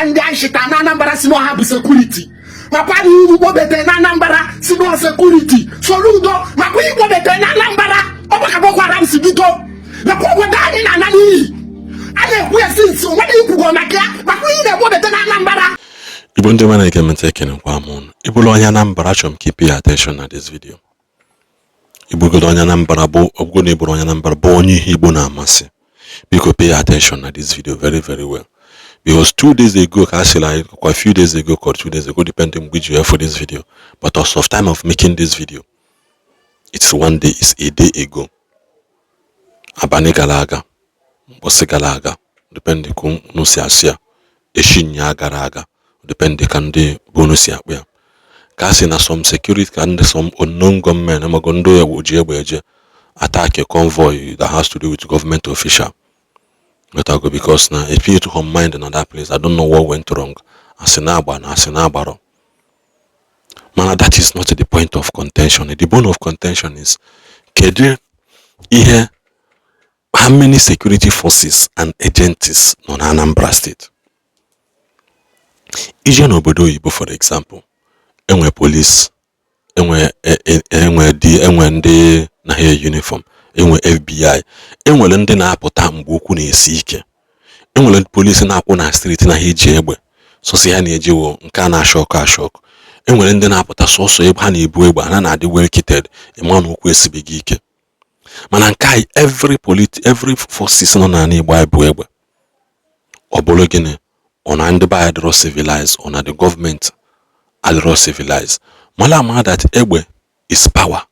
and then she can Anambra si no have security. Mapadi Igbo bete na Anambra si no security. Soludo, Makwi Igbo bete na Anambra. Obaka Boko Haram si bito. Na Kongo dani na nani. Ade kuya since wadi Igbo makia. Makwi Igbo bete na Anambra. Igbo ndi mana ikemente ekene kwa amon. Igbo lo anya Anambra chom keep your attention at this video. Igbo lo anya Anambra bo ogbo ne Igbo lo anya Anambra bo onye Igbo na amasi. Because pay attention at this video very, very well. Because 2 days ago, actually, quite a few days ago, or 2 days ago, depending which you have for this video. But as of time of making this video, it's 1 day, it's a day ago. Abane galaga, bose galaga, depending on no siasia, eshinya garaga, depending on the bonusia. Kasi na some security and some unknown government, amagondo ya ujebeje, attack a convoy that has to do with government official. Because now if you to her mind in another place, I don't know what went wrong. Asinabaro. Man, that is not the point of contention. The bone of contention is how many security forces and agents on Anambra State. Ije n'obodo Igbo, for example, enwe police, enwe ndị na uniform. Enwe FBI, enwere ndị na-apụta mgbe okwu na-esi ike, enwere polisi na-apụ na street na eji egbe sosi ha na-eji wo nke a na-ashọkụ, enwere ndị na-apụta sọsọ ebe ha na-ebu egbe ha na-adị well kitted ịma na okwu esibeghị ike. Mana nke every forces nọ na Igbo ebu egbe, ọ bụrụ gịnị ọ na ndị ba adịrọ civilized, ọ na the government adịrọ civilized. Mala ama that egbe is power.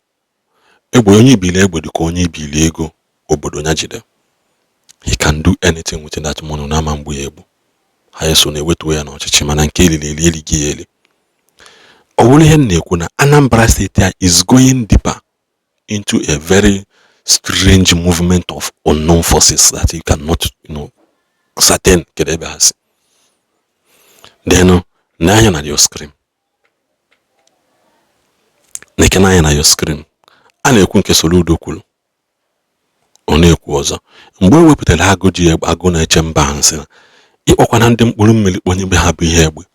Egbe onye ibili egbe dịka onye ibili ego obodo nya jide. He can do anything with that money na ama mgbu egbu. Ha yeso na-ewetu ya na ọchịchị mana nke eli gị eli. Ọ bụrụ ihe na-ekwu na Anambra State is going deeper into a very strange movement of unknown forces that you cannot, certain kedebe hasi. Then na-anya na your screen. Na-anya na your screen. A na-ekwu nke Soludo kwuru, ọ na-ekwu ọzọ mgbe e wepụtara agụ ji agụ na-eche mba ha nsị ịkpọkwana ndị mkpụrụ mmiri kponye be ha bụ ihe egbe.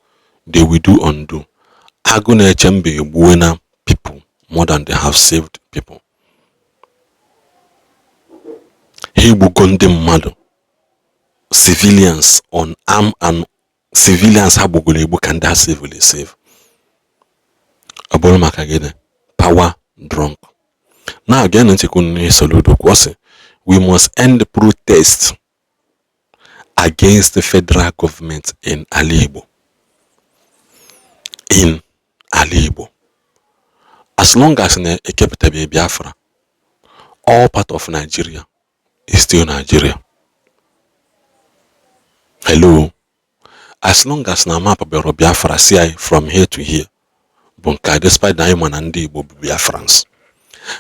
They will do undo. Agụ na-eche mba egbuwe na people more than they have saved people. Ha egbugo ndị mmadụ, civilians on arm and civilians ha gbugoro egbu ka ndị ha save. Ọ bụrụ maka gịnị? Power drunk. Now again, Soludo, we must end the protest against the federal government in Igbo. In Igbo. As long as a capital be Biafra, all part of Nigeria is still Nigeria. Hello. As long as na map be Biafra see from here to here, bunka despite Diamond and Igbo Biafrans.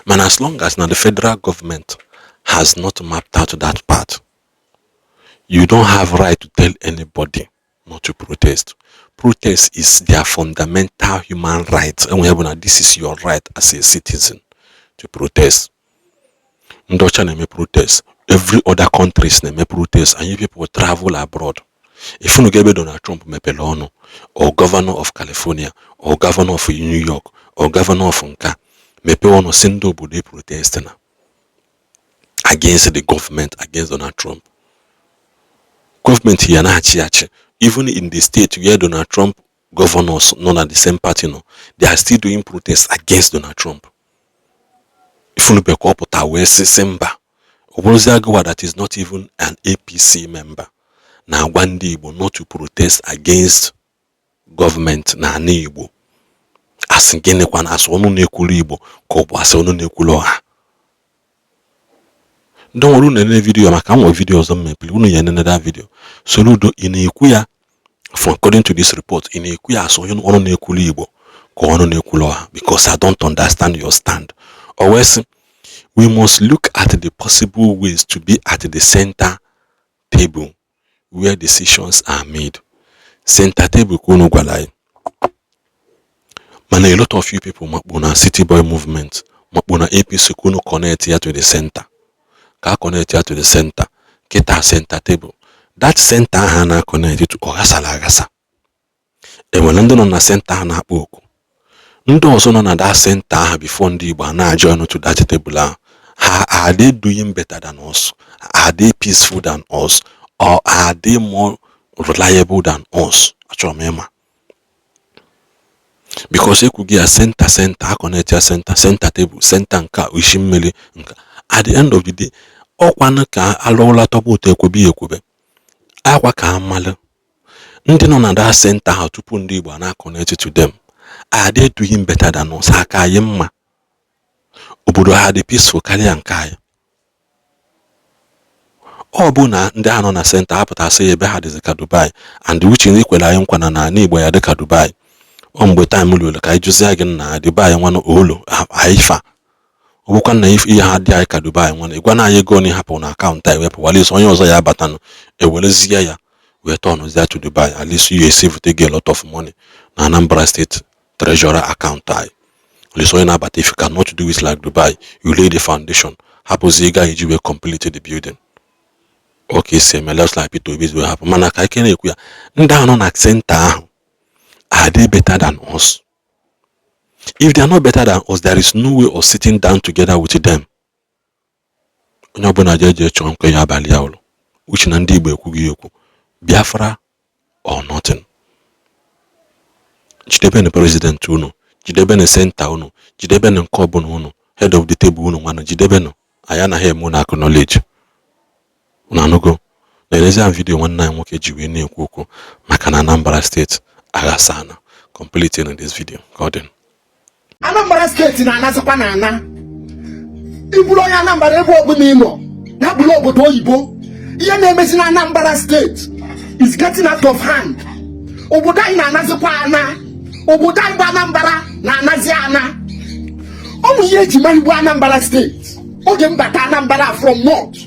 Man, as long as now the federal government has not mapped out that part, you don't have right to tell anybody not to protest. Protest is their fundamental human right, and this is your right as a citizen to protest. Ndocha neme protest. Every other countries neme protest, and you people travel abroad. If you get Donald Trump mepelono, or governor of California, or governor of New York, or governor of Nka, mepe ono sendo bude protest na against the government, against Donald Trump. Government here na hachi. Even in the state where Donald Trump governors not at the same party, they are still doing protests against Donald Trump. If you look up at our Semba, that is not even an APC member. Now one day not to protest against government na Igbo. Asingene kwana asonu nekulu Igbo ko asonu nekulo ha. Don't worry na video maka mo video ọzọ mmepili unu ya that video. Soludo ina-ekwu ya from according to this report ina-ekwu ya asonu onu nekulu Igbo ko onu nekulo ha because I don't understand your stand. Always we must look at the possible ways to be at the center table where decisions are made. Center table kuno gwalai. Man, a lot of you people mapuna city boy movement, mapuna APC kuno connect here to the center. Ka connect here to the center. Get our center table. that center ha na connect to ọghasala aghasa. Enwere ndị nọ na center ha na-akpọ oku. Ndị ọzọ nọ na that center ha before ndị Igbo na-join to that table ahụ. Are they doing better than us? Are they peaceful than us? Or are they more reliable than us? Because you could get a center, connect your center table, center nka ushimeli nka. At the end of the day, okwana ka alola tobu te kubi ekube. Akwa ka amale. Ndị nọ na that center ha tupu ndị Igbo na connect to them. Are they doing better than us? Ha ka yemma. Obodo ha dị peaceful karịa nke anyị. Ọ bụ na ndị ha nọ na center apụta sị ebe ha dịzị ka Dubai and which in ikwela anyị nkwa na Igbo ya dị ka Dubai. Ọ mgbe time lụrụ ka anyị jụzie gị na Dubai nwanụ olu aifa. Ọ bụkwa na ihe ha dị anyị ka Dubai nwanụ ịgwa na anyị ego na hapụ na akaụntụ anyị wepụ wale onye ọzọ ya abatanụ ewerezie ya wee tọnụzie to Dubai. At least you save a lot of money na Anambra State Treasurer account anyị. But if you cannot do it like Dubai, you lay the foundation. Hapoziga you will complete the building. Okay, same less like it will happen. Manaka I can equia. Ndano na center. Are they better than us? If they are not better than us, there is no way of sitting down together with them. Nyobona jeje chonke ya baliaolo. Which nandi Igbo kugiyoku. Biafra or nothing. Jidebe president uno. Jidebe ne center uno, jidebe ne nkobun uno, head of the table uno wana jidebe no, ayana he muna acknowledge. Unanugo, na eleza video wana nwoke jiwe ne ekwu maka na Anambra State aghasana. Complete in this video. Godin. Anambra State na anazakwa na ana. Ibulu ya Anambra ebe obu n'imo, na bulu obodo oyibo. Ihe na-emezi na Anambra State is getting out of hand. Obodo anyị na anazakwa ana. Obodo anyị bụ Anambra na anazi ana. Ọmụ ihe eji mara bụ Anambra State. Oge mbata Anambra from north.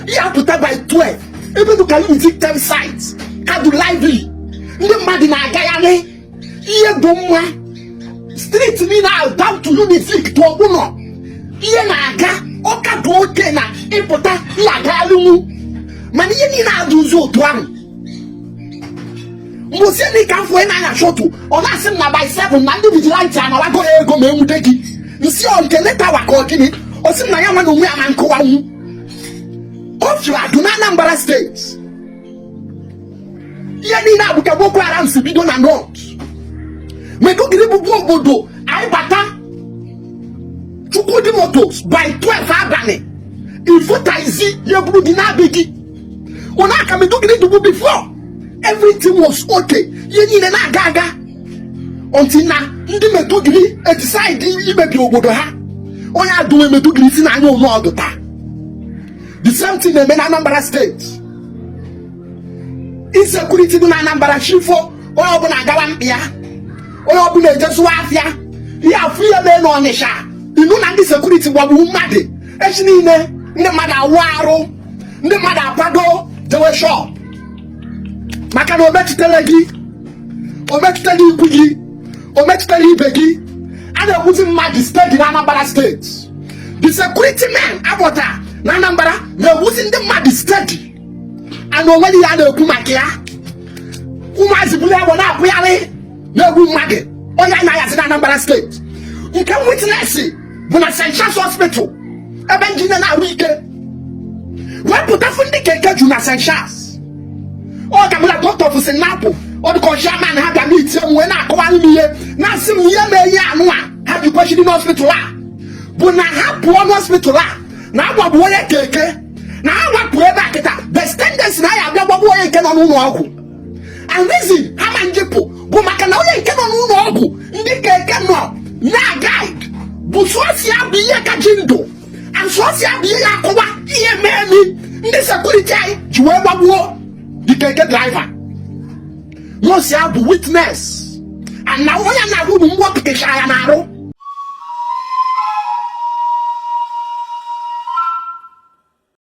Ihe apụta by 12. Ebe du ka music time sites. Kadu lively. Ndị mmadụ na-agagharị. Ihe dị mma. Street ni na down to Unizik to Obuno. Ihe na-aga. Ọka dị oke na ịpụta ihe agagharị nwu. Mana ihe ni na-adụzi otu ahụ. Museni ka fwe na ya shotu ona sim na by 7 na ndi vigilante na wago ego me nwude gi nsi on ke leta wako gini osim na ya nwa no mu amanko wa hu ofu adu na Anambra State ye ni na buka Boko Haram sibido na north me do giri bubu obodo ai bata chukudi motos by 12 abane ifota izi ye buru di na begi ona ka me do giri dubu before. Everything was okay. Ye na gaga. Until na ndi metugiri decide imebi obodo ha. Onya adu metugiri si na anya onu oduta. The same thing na Anambra State. Insecurity na Anambra shifo. Oya obu na agawa mpia. Oya obu na ejesu afia. Ya afia me no onisha. Inu na ndi security wabu mmade. Echi niile ndi mmadụ awaru. Ndi mmadụ apado dewe shop. Maka na ometutele gị, ometutele ikwu gị, ometutele ibe gị, a na-ekwuzi mmadụ steeti na Anambra State. The security men abọta na Anambra na-ekwuzi ndị mmadụ steeti. Ana onwere ya na-ekwu maka ya. Ụmụazị bụrụ ebo na-akwụgharị na-egwu mmadụ onye anaghịzi na Anambra State. Nke witness bụ na St. Charles Hospital ebe njine na-ahụ ike. Wepụtafu ndị keke ju na St. Charles. O ka mula doctor for Sinapo o ko shaman ha ga meet we na akwa niye na sim ye me ya anu a ha bi kwashi di hospital a bu na ha bu hospital a na agbabu ye keke na agbabu e ba kita the standards na ya agbabu ye keke no no ọgwụ and reason ha manjepo bu maka na ye keke no no ọgwụ ndị keke no na guide bu so si abi ye ka jindo and so si abi ye akwa ye memi ndị security ai jiwe gbabuo the keke driver no see have witness and now when na go mwo pikesha ya na aro